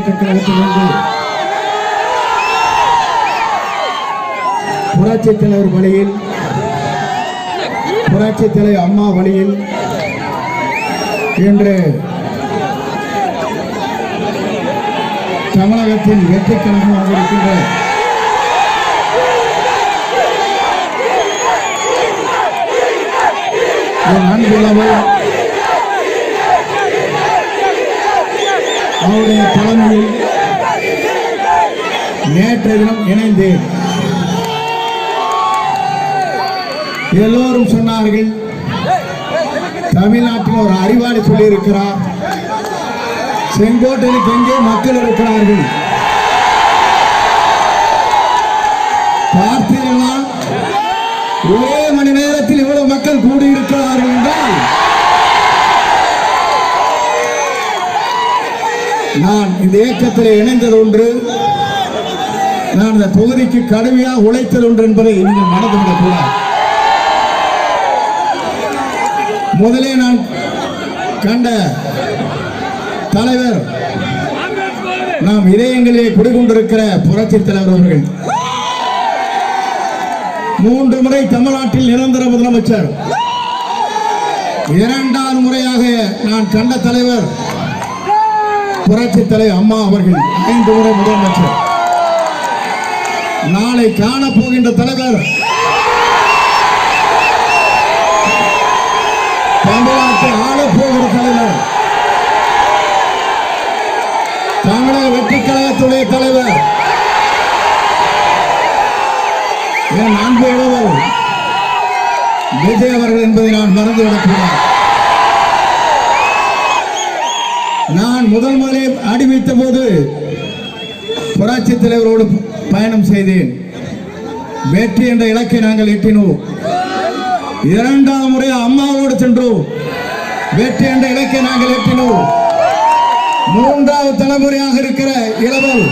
முன்னேற்ற கழகத்திலிருந்து புரட்சி தலைவர் வழியில், புரட்சி தலைவர் அம்மா வழியில் இன்று தமிழகத்தின் வெற்றி கழகமாக இருக்கின்ற அன்புள்ளவர் அவருடைய தலைமையில் நேற்றைய தினம் இணைந்தேன். எல்லோரும் சொன்னார்கள், தமிழ்நாட்டில் ஒரு அறிவாளி சொல்லி இருக்கிறார், செங்கோட்டைக்கு எங்கே மக்கள் இருக்கிறார்கள். பார்த்தீர்களா, ஒரே மணி நேரத்தில் இவ்வளவு மக்கள் கூடியிருக்கிறார்கள் என்றால் நான் இந்த இயக்கத்தில் இணைந்தது ஒன்று, நான் இந்த தொகுதிக்கு கடுமையாக உழைத்தது ஒன்று என்பதை நீங்கள் மறந்துவிடக் கூடாது. முதலே நான் கண்ட தலைவர், நாம் இதயங்களிலே குடிகொண்டிருக்கிற புரட்சி தலைவர் அவர்கள் 3 முறை தமிழ்நாட்டில் நிரந்தர முதலமைச்சர், 2வது முறையாக நான் கண்ட தலைவர் புரட்சி தலைவர் அம்மா அவர்கள் 5 முறை முதலமைச்சர். நாளை காணப்போகின்ற தலைவர் தமிழ்நாட்டை ஆளப்போகிற தலைவர், தமிழக வெற்றி கழகத்துடைய தலைவர், என் அன்பு இளவர் விஜய் அவர்கள் என்பதை நான் மறந்துவிடக்கூடாது. நான் முதலில் அடி வைத்த போது புரட்சி தலைவரோடு பயணம் செய்தேன். வெற்றி என்ற இலக்கை நாங்கள் எட்டினோம். 2வது முறை அம்மாவோடு சென்றோம். வெற்றி என்ற இலக்கை நாங்கள் எட்டினோம். 3வது தலைமுறையாக இருக்கிற இளவல்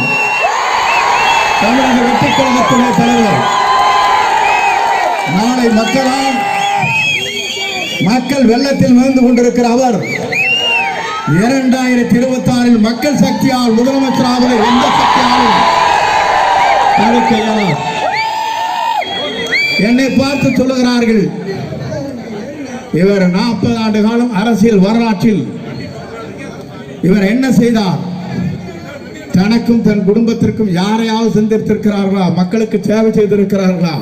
தமிழக வெற்றி கழகத்துடைய தலைவர். நாளை மக்கள் வெள்ளத்தில் மிதந்து கொண்டிருக்கிற அவர் 2026 மக்கள் சக்தியால் முதலமைச்சராவது எந்த சக்தியாலும் தடுக்க இயலாது. என்னை பார்த்து சொல்லுகிறார்கள், இவர் 40 ஆண்டு காலம் அரசியல் வரலாற்றில் இவர் என்ன செய்தார், தனக்கும் தன் குடும்பத்திற்கும் யாரையாவது சந்தித்திருக்கிறார்களா, மக்களுக்கு சேவை செய்திருக்கிறார்களா,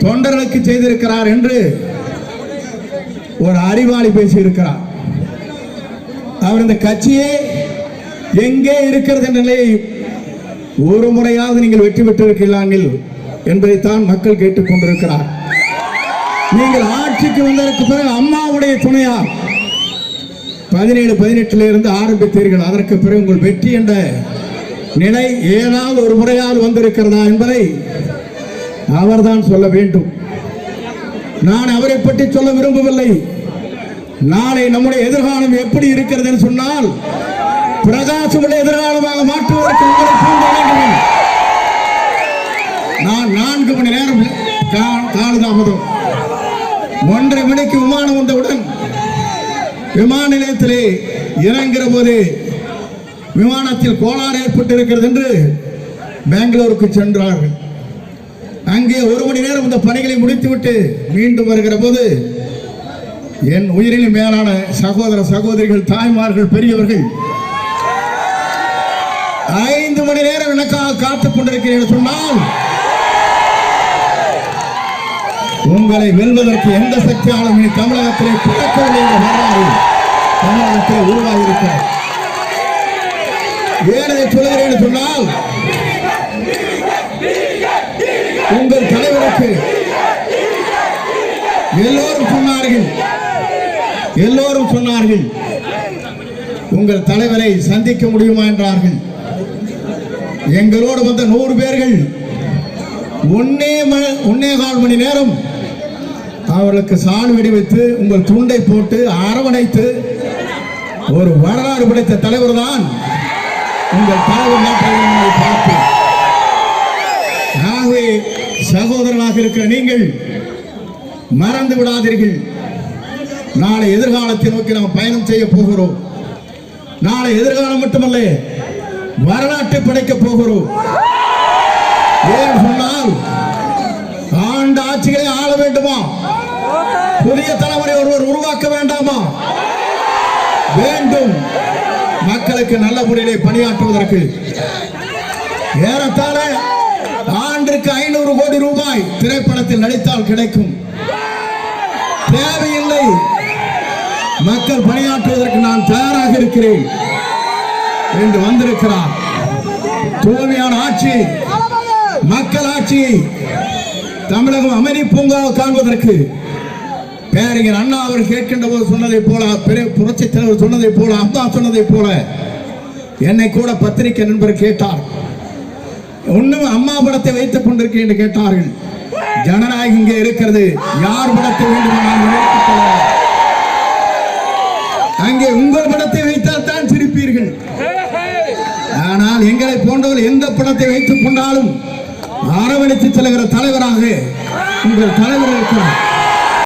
தொண்டர்களுக்கு செய்திருக்கிறார் என்று ஒரு அறிவாளி பேசியிருக்கிறார். அவர் இந்த கட்சியே எங்கே இருக்கிறது என்ற நிலையை ஒரு முறையாவது நீங்கள் வெற்றி பெற்றிருக்கிறார்கள் என்பதைத்தான் மக்கள் கேட்டுக்கொண்டிருக்கிறார். நீங்கள் ஆட்சிக்கு வந்ததற்கு பிறகு அம்மாவுடைய துணையார் 17-18 இருந்து ஆரம்பித்தீர்கள். அதற்கு பிறகு உங்கள் வெற்றி என்ற நிலை ஏதாவது ஒரு முறையாவது வந்திருக்கிறதா என்பதை அவர்தான் சொல்ல வேண்டும். நான் அவரை பற்றி சொல்ல விரும்பவில்லை. நாளை நம்முடைய எதிர்காலம் எப்படி இருக்கிறது என்று சொன்னால், பிரகாசமுள்ள எதிர்காலமாக மாற்றுவதற்கு உங்களை தூண்ட வேண்டும். நான் 4 மணி நேரம் காலதாமதம், 1:30 மணிக்கு விமானம் வந்தவுடன் விமான நிலையத்திலே இறங்குகிற போது விமானத்தில் கோளாறு ஏற்பட்டிருக்கிறது என்று பெங்களூருக்கு சென்றார்கள். அங்கே 1 மணி நேரம் இந்த பணிகளை முடித்துவிட்டு மீண்டும் வருகிற போது என் உயிரின் மேலான சகோதர சகோதரிகள், தாய்மார்கள், பெரியவர்கள் 5 மணி நேரம் எனக்காக காத்துக் கொண்டிருக்கிறேன் சொன்னால், உங்களை வெல்வதற்கு எந்த சக்தியாலும் இனி தமிழகத்திலே பிறக்கவில்லை என்ற வரலாறு தமிழகத்திலே உருவாகியிருக்கிறது. ஏனதை சொல்கிறேன் சொன்னால், உங்கள் தலைவருக்கு எல்லோரும் சொன்னார்கள் உங்கள் தலைவரை சந்திக்க முடியுமா என்றார்கள். எங்களோடு வந்த 100 பேர்கள் 1.25 மணி நேரம் அவர்களுக்கு சால் வெடி வைத்து உங்கள் துண்டை போட்டு அரவணைத்து ஒரு வரலாறு படைத்த தலைவர் தான் உங்கள் தலைவர். பார்த்து ஆகவே சகோதரனாக இருக்கிற நீங்கள் மறந்து விடாதீர்கள். நாளை எதிர்காலத்தை நோக்கி நாம் பயணம் செய்ய போகிறோம். நாளை எதிர்காலம் மட்டுமல்ல, வரலாற்றை படைக்க போகிறோம். ஏன் சொன்னால் ஆண்ட ஆட்சிகளை ஆள வேண்டுமா? புதிய தலைமுறை ஒருவர் உருவாக்க வேண்டாமா? வேண்டும். மக்களுக்கு நல்ல முறையிலே பணியாற்றுவதற்கு ஏறத்தாழ ஆண்டிற்கு 500 கோடி ரூபாய் திரைப்படத்தில் நடித்தால் கிடைக்கும். தேவையில்லை. மக்கள் பணியாற்றுவதற்கு நான் தயாராக இருக்கிறேன் என்று வந்திருக்கிறார். தூய்மையான ஆட்சி, மக்கள் ஆட்சி, தமிழகம் அமைதி பூங்காவை காண்பதற்கு பேரறிஞர் அண்ணா அவர் கேட்கின்ற போது சொன்னதை போல, புரட்சி தலைவர் சொன்னதை போல, அம்மா சொன்னதை போல என்னை கூட பத்திரிகை நண்பர் கேட்டார், ஒண்ணும் அம்மா படத்தை வைத்துக் கொண்டிருக்கேன் என்று கேட்டார்கள். ஜனநாயகம் இங்கே இருக்கிறது. யார் படத்தை வேண்டும் அங்கே உங்கள் படத்தை வைத்தால் தான் சிரிப்பீர்கள். ஆனால் எங்களை போன்றவர் எந்த படத்தை வைத்துக் கொண்டாலும் அரவணைத்து செல்கிற தலைவராக உங்கள் தலைவர் இருக்கிறார்.